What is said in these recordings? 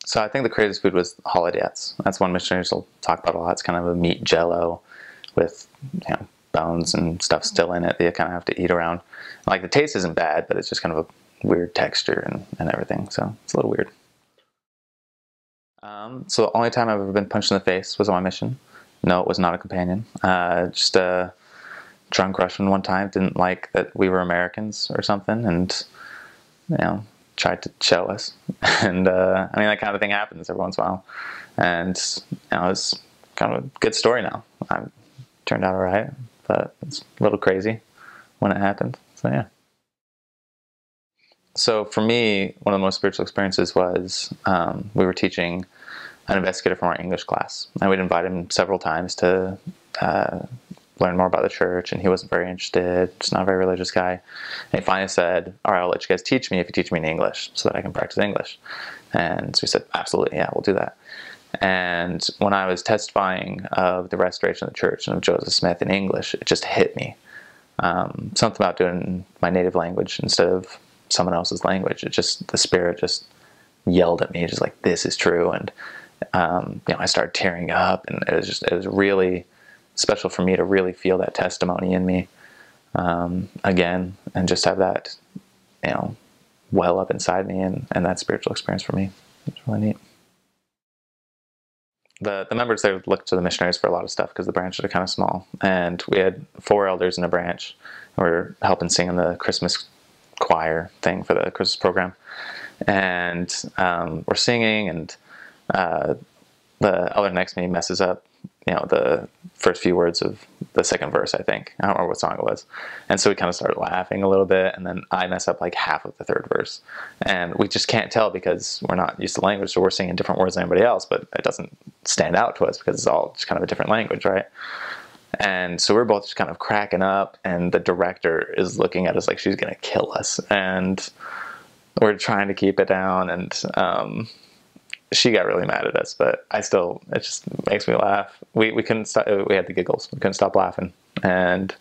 So I think the craziest food was holodettes. That's one missionaries will talk about a lot. It's kind of a meat jello with, you know, bones and stuff still in it that you kind of have to eat around. Like, the taste isn't bad, but it's just kind of a weird texture and everything. So it's a little weird. So the only time I've ever been punched in the face was on my mission. No, it was not a companion. Just a drunk Russian one time didn't like that we were Americans or something, and, you know, tried to show us. And I mean, that kind of thing happens every once in a while. And, you know, it's kind of a good story now. I turned out all right, but it's a little crazy when it happened. So yeah. So for me, one of the most spiritual experiences was we were teaching an investigator from our English class, and we'd invite him several times to learn more about the church, and he wasn't very interested, just not a very religious guy. And he finally said, all right, I'll let you guys teach me if you teach me in English so that I can practice English. And so we said, absolutely, yeah, we'll do that. And when I was testifying of the restoration of the church and of Joseph Smith in English, it just hit me. Something about doing my native language instead of someone else's language. It just, the Spirit just yelled at me, just like, this is true. And you know, I started tearing up, and it was really special for me to really feel that testimony in me again, and just have that, you know, well up inside me, and that spiritual experience for me. It's really neat. The members there looked to the missionaries for a lot of stuff because the branches are kind of small, and we had 4 elders in a branch. We were helping sing in the Christmas choir thing for the Christmas program, and we're singing, and the elder next to me messes up, you know, the first few words of the second verse, I think. I don't remember what song it was. And so we kind of started laughing a little bit, and then I mess up like half of the third verse. And we just can't tell because we're not used to language, so we're singing different words than anybody else, but it doesn't stand out to us because it's all just kind of a different language, right? And so we're both just kind of cracking up, and the director is looking at us like she's going to kill us. And we're trying to keep it down, and she got really mad at us, but it just makes me laugh. We couldn't stop, we had the giggles. We couldn't stop laughing. And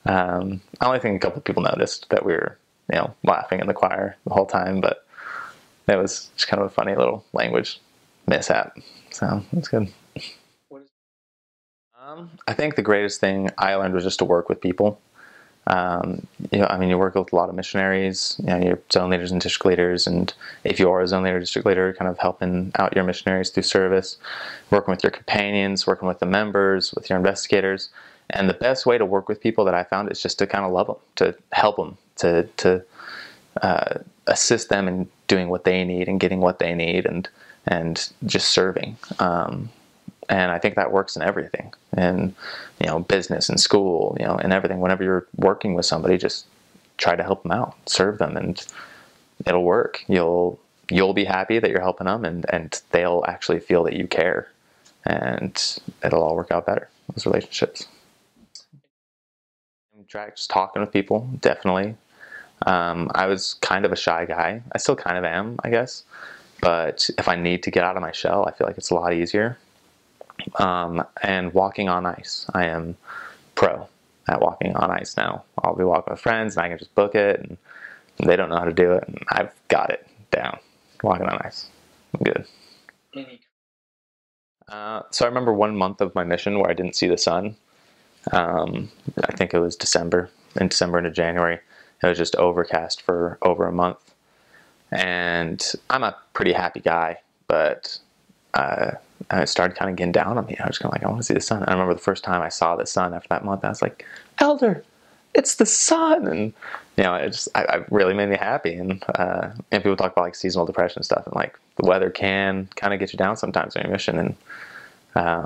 I only think a couple of people noticed that we were, you know, laughing in the choir the whole time, but it was just kind of a funny little language mishap. So it's good. I think the greatest thing I learned was just to work with people. You know, I mean, you work with a lot of missionaries, you know, your zone leaders and district leaders, and if you are a zone leader or district leader, kind of helping out your missionaries through service, working with your companions, working with the members, with your investigators. And the best way to work with people that I found is just to kind of love them, to help them, to assist them in doing what they need and getting what they need, and just serving. And I think that works in everything, in, you know, business and school, you know, and everything. Whenever you're working with somebody, just try to help them out, serve them, and it'll work. You'll be happy that you're helping them, and they'll actually feel that you care, and it'll all work out better, those relationships. Just talking with people, definitely. I was kind of a shy guy. I still kind of am, I guess. But if I need to get out of my shell, I feel like it's a lot easier. And walking on ice. I am pro at walking on ice now. I'll be walking with friends, and I can just book it, and they don't know how to do it, and I've got it down. Walking on ice. I'm good. So I remember one month of my mission where I didn't see the sun. I think it was December into January. It was just overcast for over a month. And I'm a pretty happy guy, but it started kind of getting down on me. I was kind of like, I want to see the sun. And I remember the first time I saw the sun after that month, I was like, Elder, it's the sun. And, you know, I really made me happy. And people talk about like seasonal depression and stuff, and like the weather can kind of get you down sometimes on your mission. And I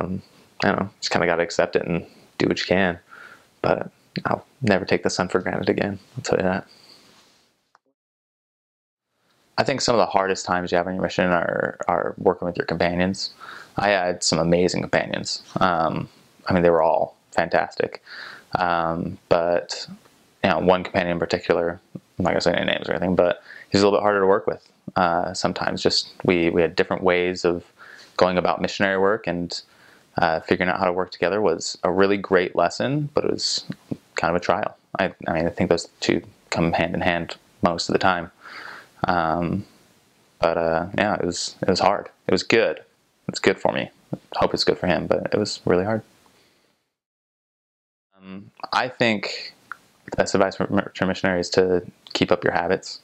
don't know, just kind of got to accept it and do what you can. But I'll never take the sun for granted again. I'll tell you that. I think some of the hardest times you have on your mission are working with your companions. I had some amazing companions. I mean, they were all fantastic. But, you know, one companion in particular, I'm not going to say any names or anything, but he's a little bit harder to work with sometimes. Just we had different ways of going about missionary work, and figuring out how to work together was a really great lesson, but it was kind of a trial. I mean, I think those two come hand in hand most of the time. But yeah, it was hard. It was good. It's good for me. I hope it's good for him, but it was really hard. I think the best advice for missionary is to keep up your habits.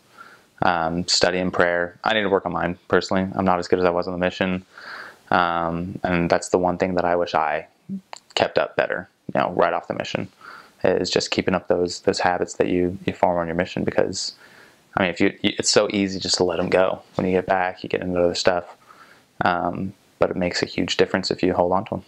Study and prayer. I need to work on mine personally. I'm not as good as I was on the mission, and that's the one thing that I wish I kept up better. Right off the mission, is just keeping up those habits that you form on your mission. Because I mean, it's so easy just to let them go. When you get back, you get into other stuff, but it makes a huge difference if you hold on to them.